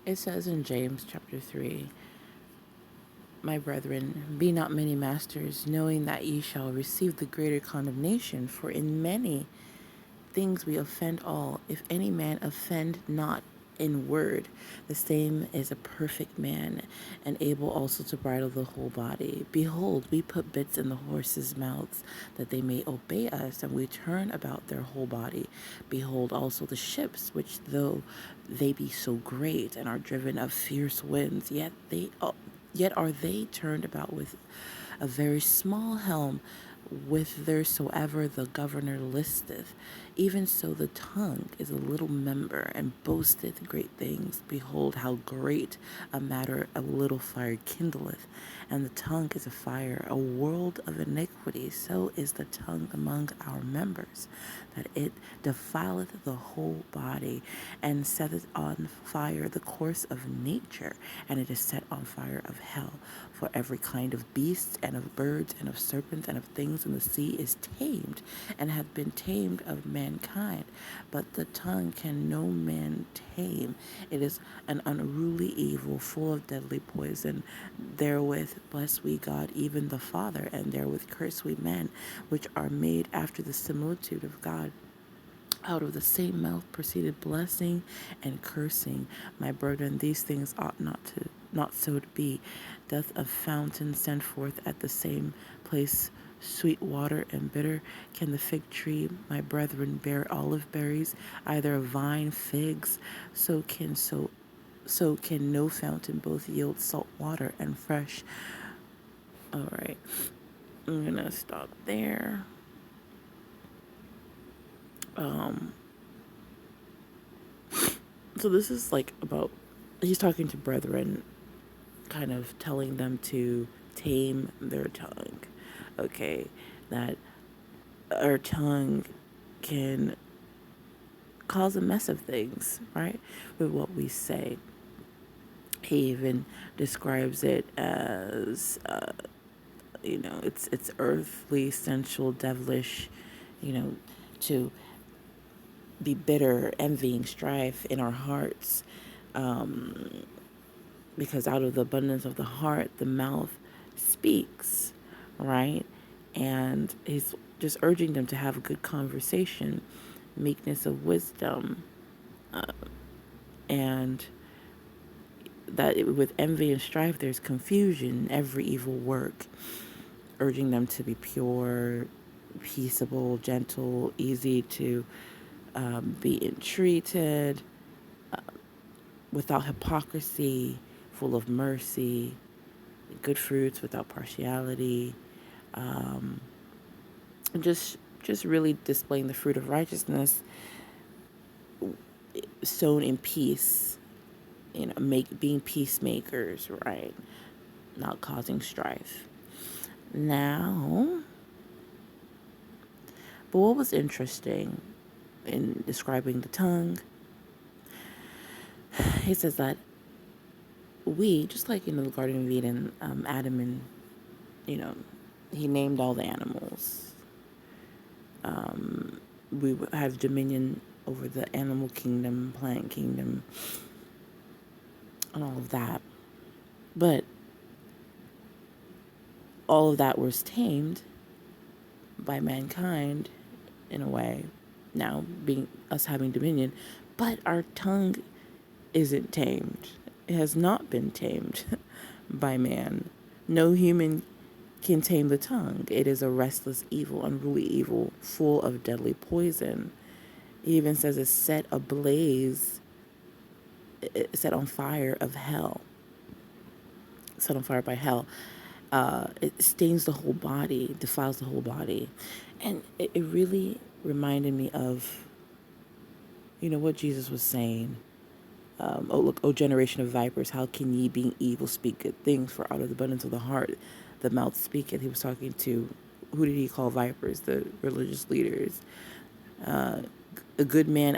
It says in James chapter 3, my brethren, be not many masters, knowing that ye shall receive the greater condemnation. For in many things we offend all. If any man offend not in word, the same is a perfect man, and able also to bridle the whole body. Behold, we put bits in the horses' mouths, that they may obey us, and we turn about their whole body. Behold also the ships, which though they be so great, and are driven of fierce winds, yet are they turned about with a very small helm, whithersoever the governor listeth. Even so the tongue is a little member, and boasteth great things. Behold, how great a matter a little fire kindleth. And the tongue is a fire, a world of iniquity. So is the tongue among our members, that it defileth the whole body, and setteth on fire the course of nature, and it is set on fire of hell. For every kind of beasts, and of birds, and of serpents, and of things in the sea is tamed, and hath been tamed of mankind. But the tongue can no man tame. It is an unruly evil, full of deadly poison. Therewith bless we God, even the Father, and therewith curse we men, which are made after the similitude of God. Out of the same mouth proceeded blessing and cursing. My brethren, these things ought not so to be. Doth a fountain send forth at the same place sweet water and bitter? Can the fig tree, my brethren, bear olive berries, either a vine figs? So can no fountain both yield salt water and fresh. All right, I'm gonna stop there. So this is like about, he's talking to brethren, kind of telling them to tame their tongue. Okay, that our tongue can cause a mess of things, right? With what we say. He even describes it as, it's earthly, sensual, devilish, to be bitter, envying, strife in our hearts, because out of the abundance of the heart, the mouth speaks, right? And he's just urging them to have a good conversation, meekness of wisdom, and that with envy and strife, there's confusion, every evil work, urging them to be pure, peaceable, gentle, easy to be entreated, without hypocrisy, full of mercy, good fruits without partiality, and just really displaying the fruit of righteousness sown in peace, being peacemakers, right? Not causing strife. Now, but what was interesting in describing the tongue, he says that we, just like in the Garden of Eden, Adam and, he named all the animals. We have dominion over the animal kingdom, plant kingdom, and all of that. But all of that was tamed by mankind in a way, now being us having dominion, but our tongue isn't tamed. It has not been tamed by man. No human can tame the tongue. It is a restless evil, unruly evil, full of deadly poison. He even says it's set ablaze, set on fire of hell. Set on fire by hell. It stains the whole body, defiles the whole body. And it really reminded me of, what Jesus was saying. Oh, look, O generation of vipers, how can ye, being evil, speak good things? For out of the abundance of the heart, the mouth speaketh. He was talking to, who did he call vipers? The religious leaders. A good man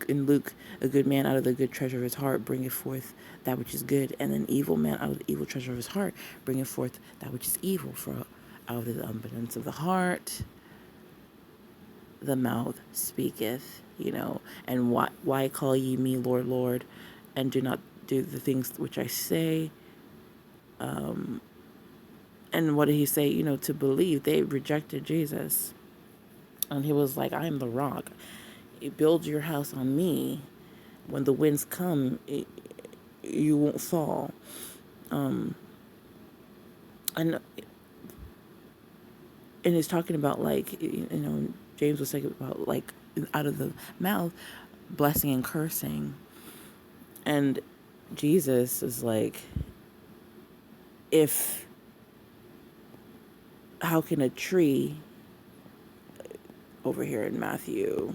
in Luke, a good man out of the good treasure of his heart bringeth forth that which is good, and an evil man out of the evil treasure of his heart bringeth forth that which is evil. For out of the abundance of the heart, the mouth speaketh, and why call ye me Lord, Lord, and do not do the things which I say. And what did he say? To believe. They rejected Jesus. And he was like, I am the rock. You build your house on me. When the winds come, you won't fall. And it's talking about, like, James was saying about, like, out of the mouth, blessing and cursing. And Jesus is like, how can a tree, over here in Matthew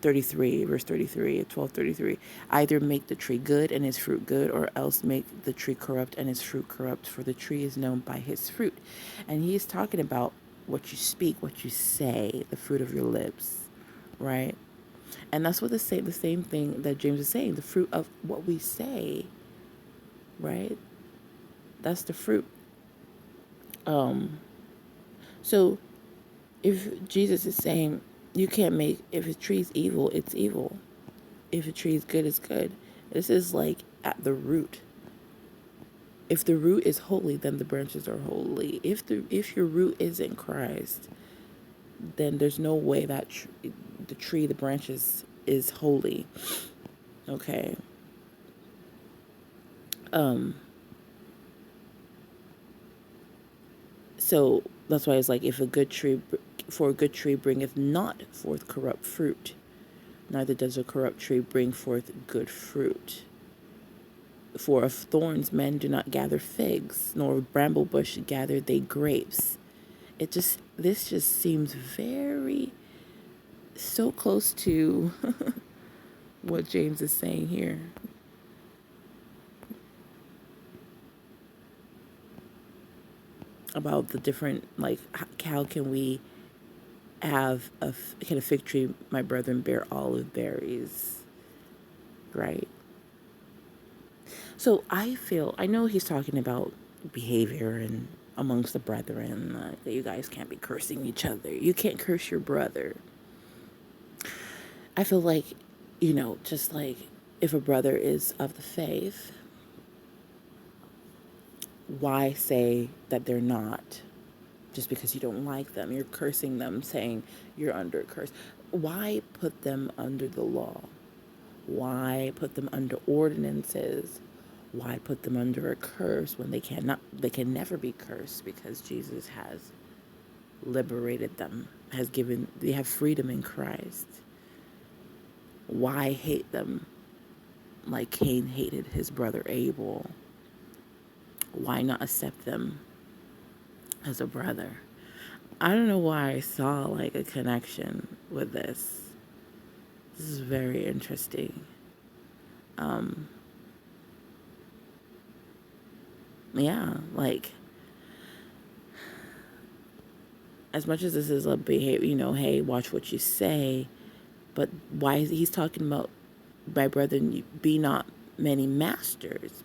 33, verse 33, 12:33, either make the tree good and its fruit good, or else make the tree corrupt and its fruit corrupt, for the tree is known by his fruit. And he's talking about what you speak, what you say, the fruit of your lips, right? And that's what the same thing that James is saying, the fruit of what we say, right? That's the fruit. So if Jesus is saying, you can't make, if a tree's evil, it's evil. If a tree is good, it's good. This is like at the root. If the root is holy, then the branches are holy. If your root is in Christ, then there's no way that the branches is holy. Okay. So that's why it's like, for a good tree bringeth not forth corrupt fruit, neither does a corrupt tree bring forth good fruit. For of thorns men do not gather figs, nor of bramble bush gather they grapes. This just seems so close to what James is saying here. About the different, like, how can we have can a fig tree, my brethren, bear olive berries, right? So I know he's talking about behavior and amongst the brethren, that you guys can't be cursing each other. You can't curse your brother. I feel like, just like if a brother is of the faith, why say that they're not? Just because you don't like them, you're cursing them, saying you're under a curse. Why put them under the law? Why put them under ordinances? Why put them under a curse when they can never be cursed, because Jesus has liberated them, they have freedom in Christ. Why hate them like Cain hated his brother Abel? Why not accept them as a brother? I don't know why I saw like a connection with this. This is very interesting. Yeah, like, as much as this is a behavior, hey, watch what you say, but why is he's talking about, my brethren, be not many masters.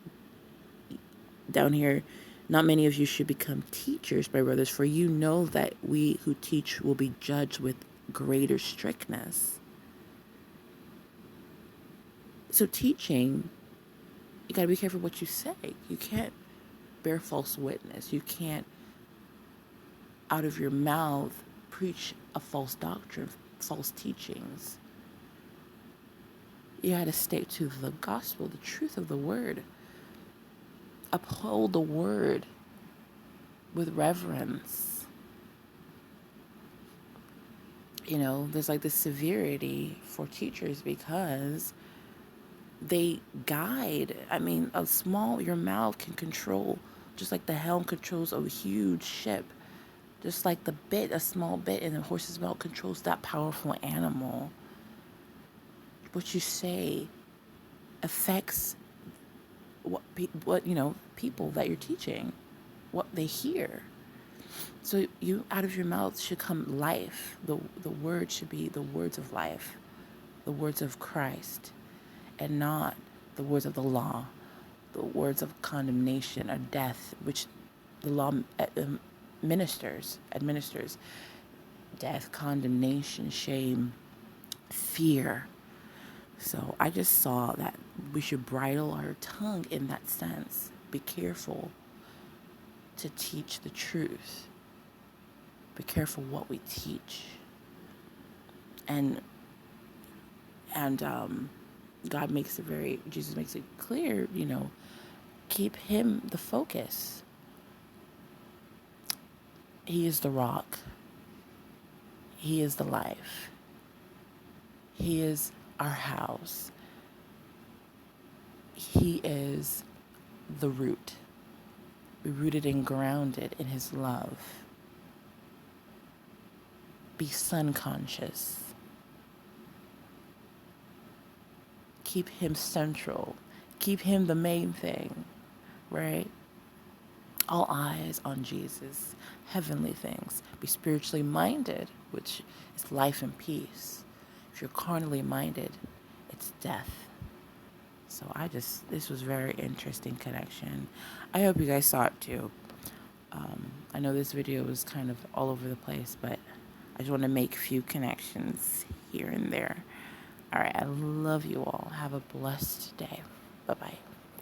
Down here, not many of you should become teachers, my brothers, for you know that we who teach will be judged with greater strictness. So teaching, you gotta be careful what you say. You can't bear false witness. You can't, out of your mouth, preach a false doctrine, false teachings. You gotta stick to the gospel, the truth of the word. Uphold the word with reverence. There's like this severity for teachers because they guide. Your mouth can control, just like the helm controls a huge ship, just like a small bit in a horse's mouth controls that powerful animal. What you say affects what people that you're teaching, what they hear. So out of your mouth should come life. The word should be the words of life, the words of Christ, and not the words of the law, the words of condemnation or death, which the law administers death, condemnation, shame, fear. So I just saw that we should bridle our tongue in that sense. Be careful to teach the truth. Be careful what we teach. And Jesus makes it clear, keep him the focus. He is the rock. He is the life. He is our house. He is the root. Be rooted and grounded in his love. Be sun conscious. Keep him central. Keep him the main thing, right? All eyes on Jesus, heavenly things. Be spiritually minded, which is life and peace. If you're carnally minded, it's death. So this was very interesting connection. I hope you guys saw it too. I know this video was kind of all over the place, but I just want to make a few connections here and there. All right, I love you all. Have a blessed day. Bye-bye.